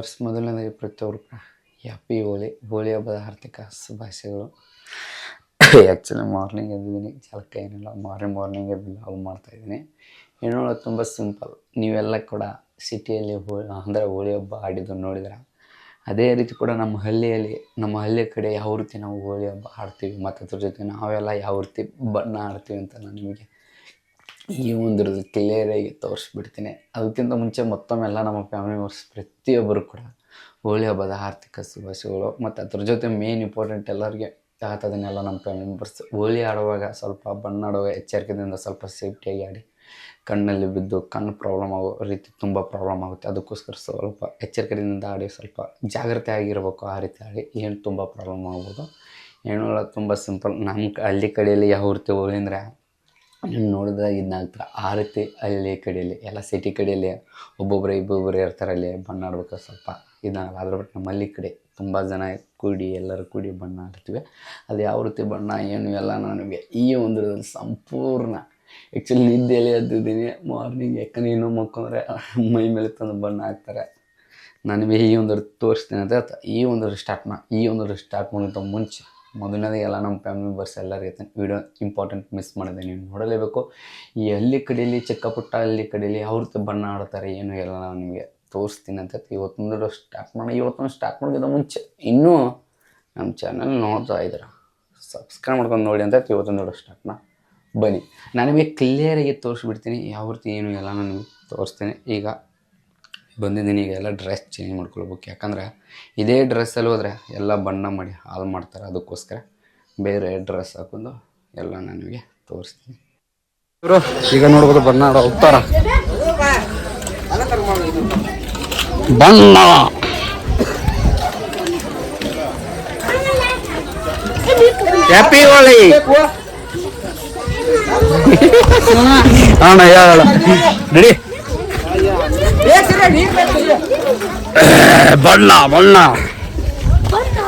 Viewers, ಮೊದಲನೇದಾಗಿ ಪ್ರತಿಯೊಬ್ಬರು happy Holi ಹಬ್ಬದ ಆರ್ಥಿಕ ಶುಭಾಶಯಗಳು. ಆ್ಯಕ್ಚುಲಿ ಮಾರ್ನಿಂಗ್ ಎದ್ದಿದ್ದೀನಿ, ಜಲಕ ಏನಿಲ್ಲ, ಮಾರ್ನಿಂಗ್ ಎದ್ದು ಬ್ಲಾಗ್ ಮಾಡ್ತಾಯಿದ್ದೀನಿ. ಹೇಳೋದು ತುಂಬ ಸಿಂಪಲ್. ನೀವೆಲ್ಲ ಕೂಡ ಸಿಟಿಯಲ್ಲಿ ಅಂದರೆ ಹೋಳಿ ಹಬ್ಬ ಆಡಿದ್ದು ನೋಡಿದ್ರೆ, ಅದೇ ರೀತಿ ಕೂಡ ನಮ್ಮ ಹಳ್ಳಿಯ ಕಡೆ ಯಾವ ರೀತಿ ನಾವು ಹೋಳಿ ಹಬ್ಬ ಆಡ್ತೀವಿ ಮತ್ತು ಅದ್ರ ಜೊತೆ ನಾವೆಲ್ಲ ಯಾವ ರೀತಿ ಬಣ್ಣ ಆಡ್ತೀವಿ ಅಂತ ನಾನು ನಿಮಗೆ ಈ ಒಂದು ಕ್ಲಿಯರಾಗಿ ತೋರಿಸ್ಬಿಡ್ತೀನಿ. ಅದಕ್ಕಿಂತ ಮುಂಚೆ ಮತ್ತೊಮ್ಮೆಲ್ಲ ನಮ್ಮ ಫ್ಯಾಮಿಲಿ ಮೆಂಬರ್ಸ್ ಪ್ರತಿಯೊಬ್ಬರು ಕೂಡ ಹೋಳಿ ಹಬ್ಬದ ಆರ್ಥಿಕ ಶುಭಾಶಯಗಳು. ಮತ್ತು ಅದ್ರ ಜೊತೆ ಮೇನ್ ಇಂಪಾರ್ಟೆಂಟ್ ಎಲ್ಲರಿಗೆ ಅದನ್ನೆಲ್ಲ ನಮ್ಮ ಫ್ಯಾಮಿಲಿ ಮೆಂಬರ್ಸ್ ಹೋಳಿ ಆಡುವಾಗ ಸ್ವಲ್ಪ ಬಣ್ಣ ಆಡುವಾಗ ಎಚ್ಚರಿಕೆಯಿಂದ ಸ್ವಲ್ಪ ಸೇಫ್ಟಿಯಾಗಿ ಆಡಿ. ಕಣ್ಣಲ್ಲಿ ಬಿದ್ದು ಕಣ್ಣು ಪ್ರಾಬ್ಲಮ್ ಆಗೋ ರೀತಿ ತುಂಬ ಪ್ರಾಬ್ಲಮ್ ಆಗುತ್ತೆ. ಅದಕ್ಕೋಸ್ಕರ ಸ್ವಲ್ಪ ಎಚ್ಚರಿಕೆಯಿಂದ ಆಡಿ, ಸ್ವಲ್ಪ ಜಾಗ್ರತೆ ಆಗಿರಬೇಕು. ಆ ರೀತಿ ಆಡಿ ಏನು ತುಂಬ ಪ್ರಾಬ್ಲಮ್ ಆಗ್ಬೋದು. ಹೇಳೋಲ್ಲ, ತುಂಬ ಸಿಂಪಲ್. ನಮ್ಮ ಹಳ್ಳಿ ಕಡೆಯಲ್ಲಿ ಯಾವ ರೀತಿ ಹೋಳಿ ಅಂದರೆ ನೋಡಿದಾಗ ಇದನ್ನಾಗ್ತಾರೆ. ಆ ರೀತಿ ಹಳ್ಳಿ ಕಡೆಯಲ್ಲಿ ಎಲ್ಲ ಸಿಟಿ ಕಡೆಯಲ್ಲಿ ಇಬ್ಬೊಬ್ಬರು ಇರ್ತಾರೆ. ಅಲ್ಲಿ ಬಣ್ಣ ಆಡ್ಬೇಕಾದ್ರೆ ಸ್ವಲ್ಪ ಇದಾಗಲ್ಲ. ಅದ್ರ ಬಿಟ್ಟು ನಮ್ಮ ಹಳ್ಳಿ ಕಡೆ ತುಂಬ ಜನ ಎಲ್ಲರೂ ಕೂಡಿ ಬಣ್ಣ ಆಡ್ತೀವಿ. ಅದು ಯಾವ ರೀತಿ ಬಣ್ಣ ಏನು ಎಲ್ಲ ನನಗೆ ಈ ಒಂದು ಸಂಪೂರ್ಣ ಆ್ಯಕ್ಚುಲಿ ನಿದ್ದೆಯಲ್ಲಿ ಎದ್ದಿದ್ದೀನಿ ಮಾರ್ನಿಂಗ್. ಯಾಕಂದರೆ ಇನ್ನೂ ಮಕ್ಕಂದ್ರೆ ಮೈ ಮೇಲೆ ತಂದು ಬಣ್ಣ ಹಾಕ್ತಾರೆ. ನನಗೆ ಈ ಒಂದು ತೋರಿಸ್ತೀನಿ ಅಂತ ಈ ಒಂದು ಸ್ಟಾರ್ಟ್ ಮಾಡೋಂಥ ಮುಂಚೆ ಮೊದಲನೇದಾಗಿ ಎಲ್ಲ ನಮ್ಮ ಫ್ಯಾಮಿಲಿ ಮೆಂಬರ್ಸ್ ಎಲ್ಲರಿಗೆ ವಿಡಿಯೋ ಇಂಪಾರ್ಟೆಂಟ್ ಮಿಸ್ ಮಾಡಿದೆ, ನೀವು ನೋಡಲೇಬೇಕು. ಈ ಹಳ್ಳಿ ಕಡೆಯಲ್ಲಿ ಚಿಕ್ಕ ಪುಟ್ಟ ಹಳ್ಳಿ ಕಡೆಯಲ್ಲಿ ಯಾವ ರೀತಿ ಬಣ್ಣ ಆಡ್ತಾರೆ ಏನು ಎಲ್ಲ ನಾನು ನಿಮಗೆ ತೋರಿಸ್ತೀನಿ ಅಂತ ಇವತ್ತೊಂದು ಸ್ಟಾರ್ಟ್ ಮಾಡೋಕ್ಕಿಂತ ಮುಂಚೆ ಇನ್ನೂ ನಮ್ಮ ಚಾನಲ್ ನೋಡ್ತಾ ಇದ್ದೀರ, ಸಬ್ಸ್ಕ್ರೈಬ್ ಮಾಡ್ಕೊಂಡು ನೋಡಿ ಅಂತ ಇವತ್ತೊಂದು ಸ್ಟಾರ್ಟ್ ಬನ್ನಿ. ನನಗೆ ಕ್ಲಿಯರಾಗಿ ತೋರಿಸ್ಬಿಡ್ತೀನಿ ಯಾವ ರೀತಿ ಏನು ಎಲ್ಲ ನಾನು ತೋರಿಸ್ತೀನಿ. ಈಗ ಬಂದಿದ್ದೀನಿ, ಈಗ ಎಲ್ಲ ಡ್ರೆಸ್ ಚೇಂಜ್ ಮಾಡ್ಕೊಳ್ಬೇಕು. ಯಾಕಂದರೆ ಇದೇ ಡ್ರೆಸ್ಸಲ್ಲಿ ಹೋದರೆ ಎಲ್ಲ ಬಣ್ಣ ಮಾಡಿ ಹಾಳು ಮಾಡ್ತಾರೆ. ಅದಕ್ಕೋಸ್ಕರ ಬೇರೆ ಡ್ರೆಸ್ ಹಾಕೊಂಡು ಎಲ್ಲ ನನಗೆ ತೋರಿಸ್ತೀನಿ. ಈಗ ನೋಡ್ಬೋದು ಬಣ್ಣ ಆಡೋ ಹೋಗ್ತಾರ. ಬಣ್ಣ ಹ್ಯಾಪಿ ಹೋಳಿ ಅಣ್ಣ, ಹೇಳ ರೆಡಿ. ಬಣ್ಣ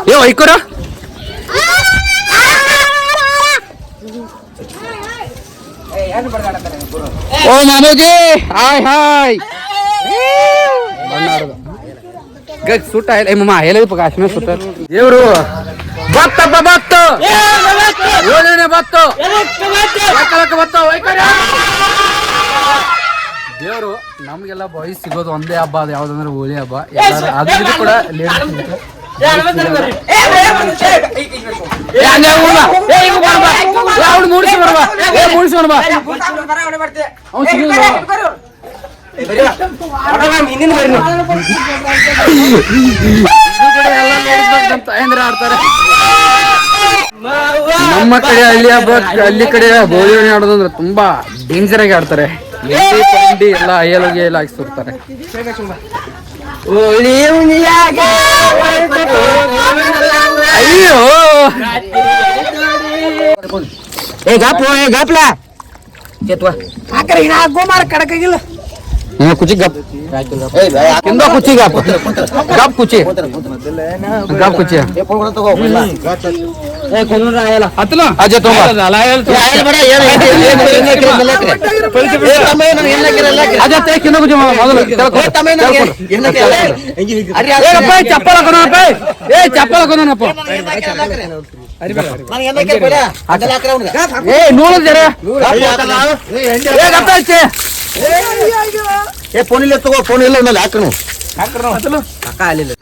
ಏ ಐಕೋರ ಓ ಮಾಮೂಜಿ, ಹಾಯ್ ಬಣ್ಣ ಆಡೋದು ಸುಟ್ಟ ಮಮ್ಮ ಹೇಳಿದ ಕಾಶ್ಮೀರ ಸುಟ್ಟ ದೇವ್ರು ಬತ್ತಪ್ಪ ಬತ್ತು ದೇವರು ನಮ್ಗೆಲ್ಲ ಬಾಯ್ಸ್ ಸಿಗೋದು ಒಂದೇ ಹಬ್ಬ, ಅದು ಯಾವ್ದಂದ್ರೆ ಹೋಳಿ ಹಬ್ಬ. ಅದ್ರ ಕೂಡ ಆಡ್ತಾರೆ. ನಮ್ಮ ಕಡೆ ಹಳ್ಳಿ ಕಡೆ ಹೋಳಿ ಆಡೋದಂದ್ರೆ ತುಂಬಾ ಡೇಂಜರ್ ಆಗಿ ಆಡ್ತಾರೆ. ಪಂಡಿ ಎಲ್ಲ ಅಯ್ಯಲೋಗಿ ಹಾಕಿಸ್ತಿರ್ತಾರೆ. ಅಯ್ಯೋ ಕಡಕಾಗಿಲ್ಲ ಕುಚಿ ಗಪ್ ಕುಚಿ ಗಪ್ ಗಪ್ ಕುಚಿ ಗಪ್ ಕುಚಿ ಅಜೆ ಚಪ್ಪಲ್ ಹಾಕೋಣಪ್ಪ, ಚಪ್ಪಲ್ ಹಾಕೋಣಪ್ಪ. ಏ ನೋಡಿದ್ರೆ ಫೋನ್ ಇಲ್ಲ ತಗೋ, ಫೋನ್ ಇಲ್ಲ ಮೇಲೆ ಹಾಕ್ರು ಅಕ್ಕ ಅಲ್ಲಿಲ್ಲ.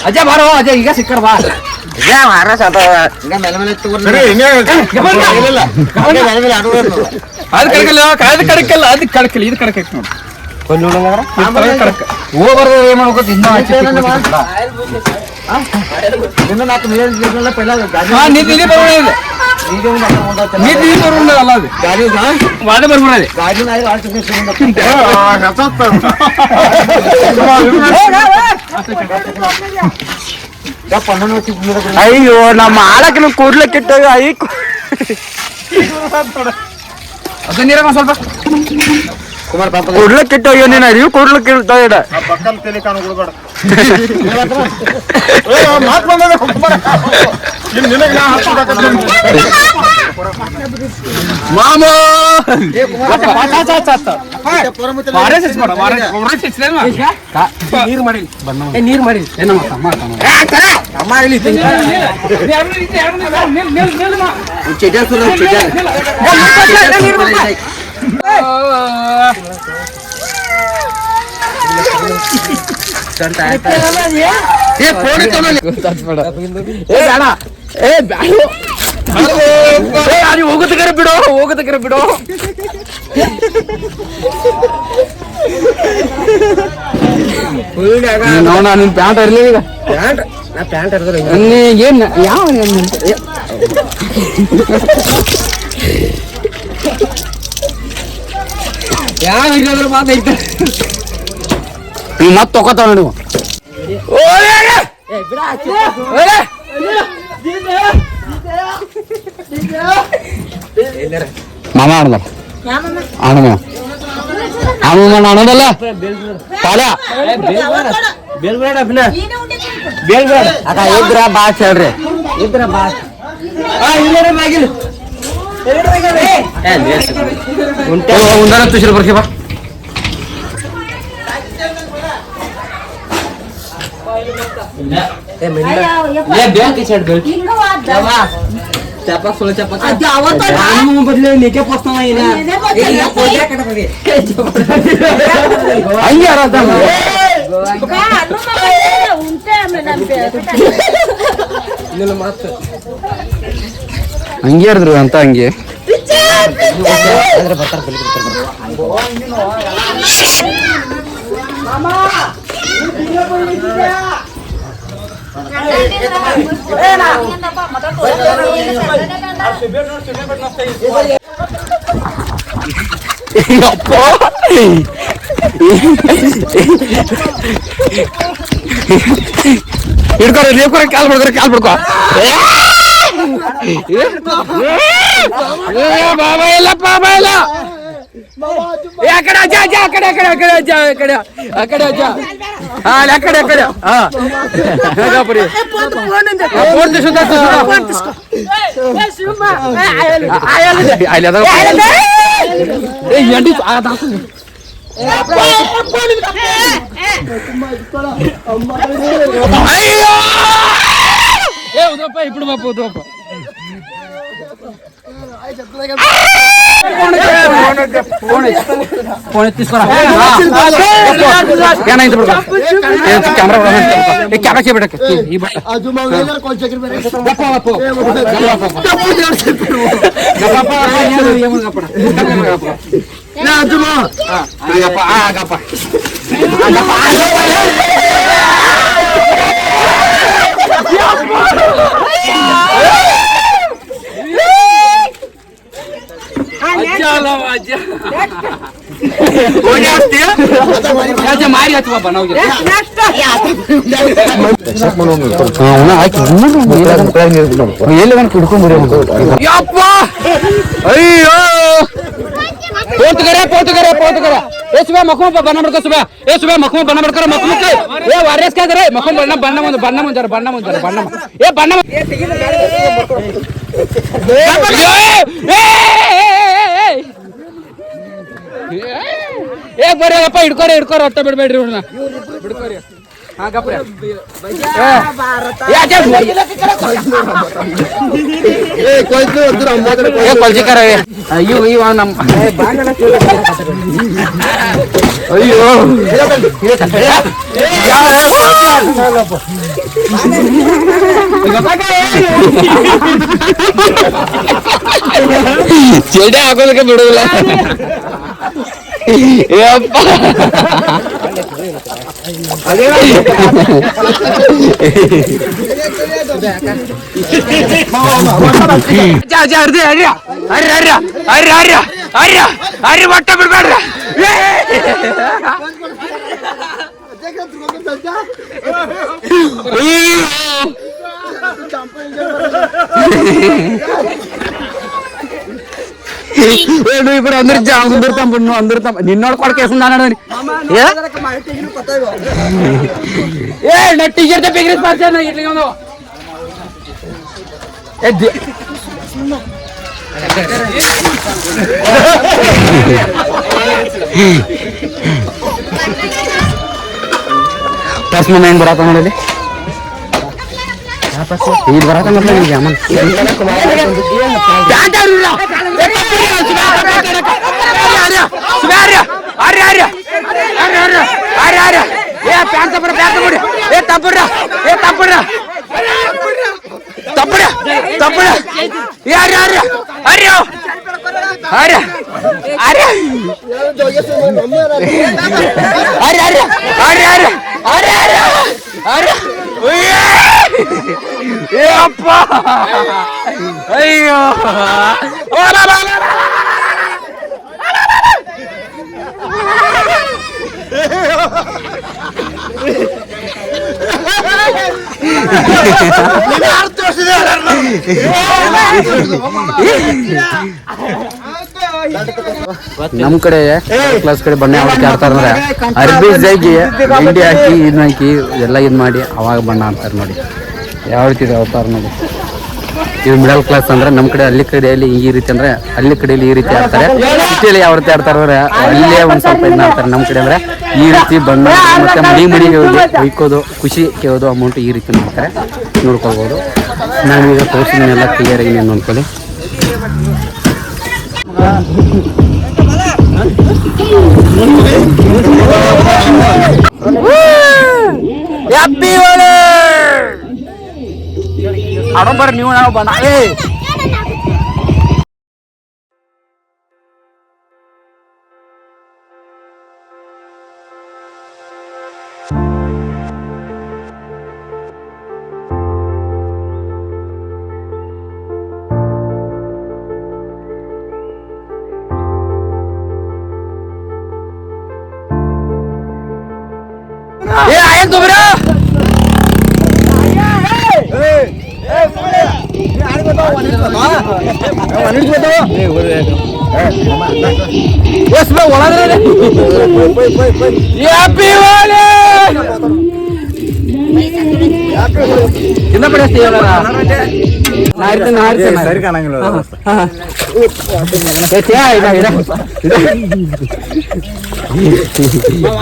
ಅಜಯ ಬಾರೋ, ಅಜಯ್ ಈಗ ಸಿಕ್ಕರ್ ಬಾ. ಅದು ಕಡಕಲ್ಲ, ಅದು ಕಡಕಲ್ಲ, ಇದು ಕಡಕ ನೋಡಿ. ಅಯ್ಯೋ ನಮ್ಮ ಆಳಕ್ಕೆ ಕೂಡ್ಲಕ್ಕಿಟ್ಟ ಅದನ್ನ ಸ್ವಲ್ಪ ಕೊಡ್ಲಿಕ್ಕೆ ಇಟ್ಟೋಗ್ಯ ನೀನು ಅರಿವು ಕೊಡ್ಲಿಕ್ಕೆ ಇರ್ತಾ ಇಡ ಪಕ್ಕದ ತಲೆ ಕಾಣ ಕೊಡ್ಬೇಡ ಮಾಮ ನೀರ್ ಮಾಡಿ ಹೋಗುತ್ತಕರ ಬಿಡು ನೋಡ ನಿನ್ ಪ್ಯಾಂಟ್ ಇರ್ಲಿ ಈಗ ಪ್ಯಾಂಟ್ ಏನ್ ಯಾವ ಯಾವ ಮಾತು ಐತೆ ಮತ್ ತಗೋತಾವ ನೋಡಿ ಮಾಮ ಆಡಲ್ಲ ಅನ್ನೋದಲ್ಲ ಪಾಲ ಇದ್ರ ಬಾಸ್ ಹೇಳ್ರಿ ಉಂಡಾರ ತುಷಿರ ಬರ್ಕೆ ಬಾ बदले लेके पोचता नाही ಹಂಗೆ ಇರಿದ್ರು ಅಂತ ಹಂಗೆ ಹಿಡ್ಕೊ ಕಾಲ್ ಬಿಡ್ಕೊ ಬಾಬಾ ಇಲ್ಲ ಅಕಡೆ ಅಜ್ಜ ಅಕಡೆ ఇప్పుడు బాపు ఫోన్ తీసుకోరా కెమెరా చేయబెట్టక ఈ బట్ట ಮಾರಿ ಹಚ್ಚ ಬಾಬಾ ನಾವು ಎಲ್ಲಿ ಹಿಡ್ಕೊಂಡ್ಬಿಡಿ ಅಯ್ಯೋ पोतकरे ए सुबह मखम बना बड़का सुबह ए सुबह मखम बना बड़का मखम के ए वारियस क्या करे मखम बन्ना मुंजर ए बन्ना ए बरे अಪ್ಪ ಹಿಡ್ಕೋರ ಅಟ್ಟ ಬಿಡಬೇಡ್ರಿ ಅವ್ರನ್ನ ಬಿಡ್ಕೋರಿ ಹಾ ಗಪ್ರೆ ಕೊಲ್ಜಿಕರ ಅಯ್ಯೋ ನಮ್ಮ ಅಯ್ಯೋ ಚೆಡೆ ಹಾಕೋದಕ್ಕೆ ಬಿಡುದಿಲ್ಲ ಯಪ್ಪ ಅರಿ ಒಟ್ಟ ಬಿಡ್ಬೇಡ್ರಿ నువ్వు ఇప్పుడు అందరుతాం నిన్నోడు కొడకేస్తున్నాను నా టీషర్ట్ పిగిరి పార్చాను ఇట్లా ఉందో पास में मैं बराता हूँ ले ये बराता मतलब नहीं क्या मन ये पैंट तपड़ ये तपड़ यार अरे अरे अरे अरे अरे अरे अरे ये अप्पा अయ్యో ನಮ್ ಕಡೆ ಕ್ಲಾಸ್ ಕಡೆ ಬಣ್ಣ ಯಾವಾಗ ಆಡ್ತಾರಂದ್ರೆ ಅರ್ಬಿ ಜಾಗಿ ಹಿಂಡಿ ಹಾಕಿ ಇದನ್ನ ಹಾಕಿ ಎಲ್ಲ ಇದು ಮಾಡಿ ಅವಾಗ ಬಣ್ಣ ಆಡ್ತಾರೆ ನೋಡಿ ಯಾವ ರೀತಿ ಆಡ್ತಾರೆ ನೋಡಿ ಇದು ಮಿಡಲ್ ಕ್ಲಾಸ್ ಅಂದ್ರೆ ನಮ್ಮ ಕಡೆ ಹಳ್ಳಿ ಕಡೆಯಲ್ಲಿ ಈ ರೀತಿ ಅಂದ್ರೆ ಹಳ್ಳಿ ಕಡೆಯಲ್ಲಿ ಈ ರೀತಿ ಆಡ್ತಾರೆ ಸಿಟಿಯಲ್ಲಿ ಯಾವ ರೀತಿ ಆಡ್ತಾರೆ ಅಂದ್ರೆ ಅಲ್ಲೇ ಒಂದ್ ಸ್ವಲ್ಪ ಇದನ್ನ ಆಡ್ತಾರೆ ನಮ್ಮ ಕಡೆ ಅಂದ್ರೆ ಈ ರೀತಿ ಬಣ್ಣ ಮತ್ತೆ ಮನೆಗೆ ಹೋಗಿ ಒಯ್ಕೋದು ಖುಷಿ ಕೇಳೋದು ಅಮೌಂಟ್ ಈ ರೀತಿ ಮಾಡ್ತಾರೆ ನೋಡ್ಕೊಳ್ಬೋದು ನಾನು ಈಗ ತೋರಿಸಿದನ್ನೆಲ್ಲ ಕ್ಲಿಯರ್ ಆಗಿ ನೀವು ನೋಡ್ಕೊಳ್ಳಿ ಅಡಂಬರ ನೀವು ನಾವು ಬಂದ आयन तो बरा उसमें बोला रे ये हैप्पी वाले कितना बड़ा स्टेज वाला नारते सर कानंगलो ये क्या है इधर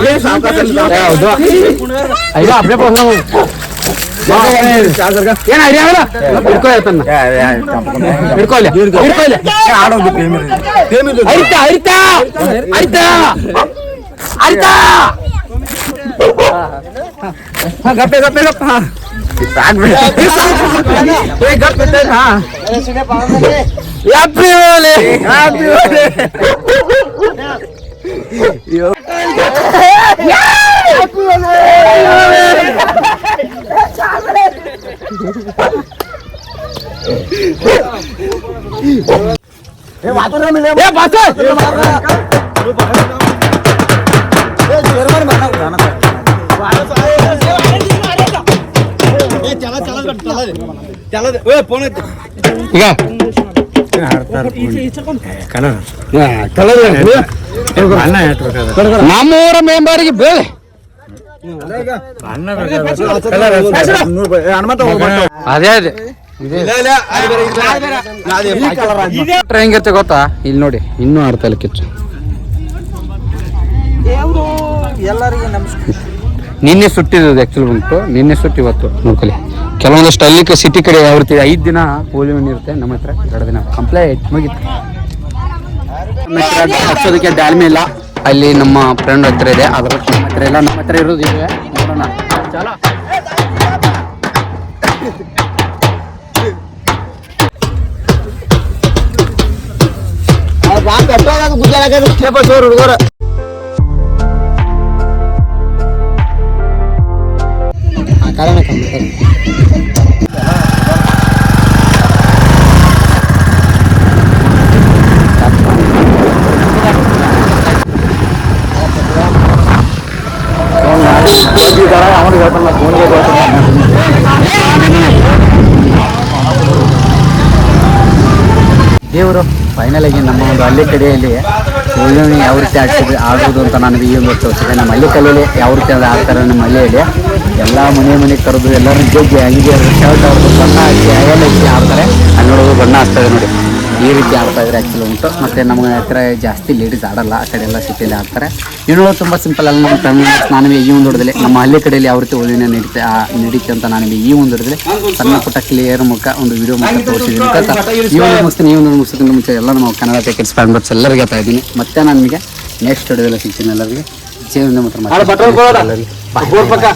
ये साफ का दो आइगा अपने पास ಏನ ಐಡಿಯಾ ಇಲ್ಲ ಹಿಡ್ಕೊ ಹೇಳ್ತಾನ ಹಿಡ್ಕೊಲ್ಲ ಆಡೋದು ಅರಿತಾ ಅರಿತಾ ಅರಿತಾ ಅರಿತಾ ಗಪ್ಪೆ ಗಪ್ಪೆ ಗಪ್ಪ ಗಪ್ಪೆ ಹಾ ಹ್ಯಾಪಿ ಹೋಲಿ ಹ್ಯಾಪಿ ಹೋಲಿ ನಮ್ಮೂರ ಮೆಂಬರ್ಗೆ ಬೇಳೆ ಅದೇ ಅದೇ ಹೆಂಗಿರುತ್ತೆ ಗೊತ್ತಾ ಇಲ್ಲಿ ನೋಡಿ ಇನ್ನೂ ಆಡ್ತಾ ಇಲ್ಲ ಕಿಚ್ಚು ನಿನ್ನೆ ಸುಟ್ಟಿದ್ದು ಆಕ್ಚುಲಿ ಬಂತು ನಿನ್ನೆ ಸುಟ್ಟಿ ಇವತ್ತು ನೋಡ್ಕೊಳ್ಳಿ ಕೆಲವೊಂದಷ್ಟು ಹಳ್ಳಿ ಸಿಟಿ ಕಡೆ ಯಾವ ರೀತಿ 5 ದಿನ ಹೋಲಿ ಮಣ್ಣು ಇರುತ್ತೆ ನಮ್ಮ ಹತ್ರ 2 ದಿನ ಕಂಪ್ಲೀಟ್ ಮುಗಿತು ಹಚ್ಚೋದಕ್ಕೆ ಡ್ಯಾಲ್ಮಿ ಇಲ್ಲ ಅಲ್ಲಿ ನಮ್ಮ ಫ್ರೆಂಡ್ ಹತ್ರ ಇದೆ ಅದ್ರ ಹತ್ರ ಇಲ್ಲ ನಮ್ಮ ಹತ್ರ ಇರೋದು ಇದೆ ನೋಡೋಣ ಚಲೋ ಹುಡುಗರ ದೇವರು ಫೈನಲ್ ಆಗಿ ನಮ್ಮ ಒಂದು ಹಳ್ಳಿ ಕಡೆಯಲ್ಲಿ ಹೋಳಿಗೆ ಯಾವ ರೀತಿ ಆಡೋದು ಅಂತ ನನಗೆ ಈ ಒಂದು ತೋರಿಸಿದೆ. ನಮ್ಮ ಹಳ್ಳಿ ಕಲೆಯಲ್ಲಿ ಯಾವ ರೀತಿ ಅದು ಆಡ್ತಾರೆ ನಮ್ಮ ಹಳ್ಳಿಯಲ್ಲಿ ಎಲ್ಲ ಮನೆಗೆ ಕರೆದು ಎಲ್ಲರೂ ಜಗ್ಗಿ ಹಂಗೆ ಶರ್ಟ್ ಅವ್ರದ್ದು ಬಣ್ಣ ಹಾಕಿ ಎಲ್ಲ ಹಚ್ಚಿ ಆಡ್ತಾರೆ. ಅಲ್ಲಿ ನೋಡೋದು ಬಣ್ಣ ಹಚ್ತಾರೆ ನೋಡಿ, ಈ ರೀತಿ ಆಡ್ತಾ ಇದ್ರೆ ಆ್ಯಕ್ಚುಲಿ ಉಂಟು. ಮತ್ತು ನಮ್ಮ ಹತ್ರ ಜಾಸ್ತಿ ಲೇಡೀಸ್ ಆಡಲ್ಲ, ಆ ಕಡೆ ಎಲ್ಲ ಸಿಟಿಯಲ್ಲಿ ಆಡ್ತಾರೆ. ಇನ್ನೂ ತುಂಬ ಸಿಂಪಲ್ ಅಲ್ಲ. ನಮ್ಮ ಫ್ಯಾಮಿಲಿ ನಾನು ಈ ಒಂದು ಹೊಡೆದಲ್ಲಿ ನಮ್ಮ ಹಳ್ಳಿ ಕಡೆಯಲ್ಲಿ ಯಾವ ರೀತಿ ಹೋಳಿಗೆ ನಡೀತೆ ಅಂತ ನಾನು ಈ ಒಂದು ಹೊಡೆದಲ್ಲಿ ಸಣ್ಣ ಪುಟ್ಟ ಕ್ಲಿಯರ್ ಮುಖ ಒಂದು ವಿಡಿಯೋ ಮುಖ ತೋರಿಸಿದ್ದೀನಿ. ಈ ಒಂದು ಮುಗಿಸ್ತೀನಿ. ಈ ಒಂದು ಮುಗಿಸೋದಕ್ಕಿಂತ ಮುಂಚೆ ಎಲ್ಲ ನಮ್ಮ ಕನ್ನಡ ಟೆಕ್ಸ್ ಫ್ಯಾನ್ ಬರ್ಸ್ ಎಲ್ಲರಿಗೆ ಹೇಳ್ತಾ ಇದ್ದೀನಿ. ಮತ್ತೆ ನಾನು ನಿಮಗೆ ನೆಕ್ಸ್ಟ್ ಹೊಡೆದೆಲ್ಲ ಸಿಗ್ತೀನಿ. ಎಲ್ಲರಿಗೆ ಜೀವನದ ಮಾತ್ರ ಎಲ್ಲರಿಗೆ ಬಾಯ್.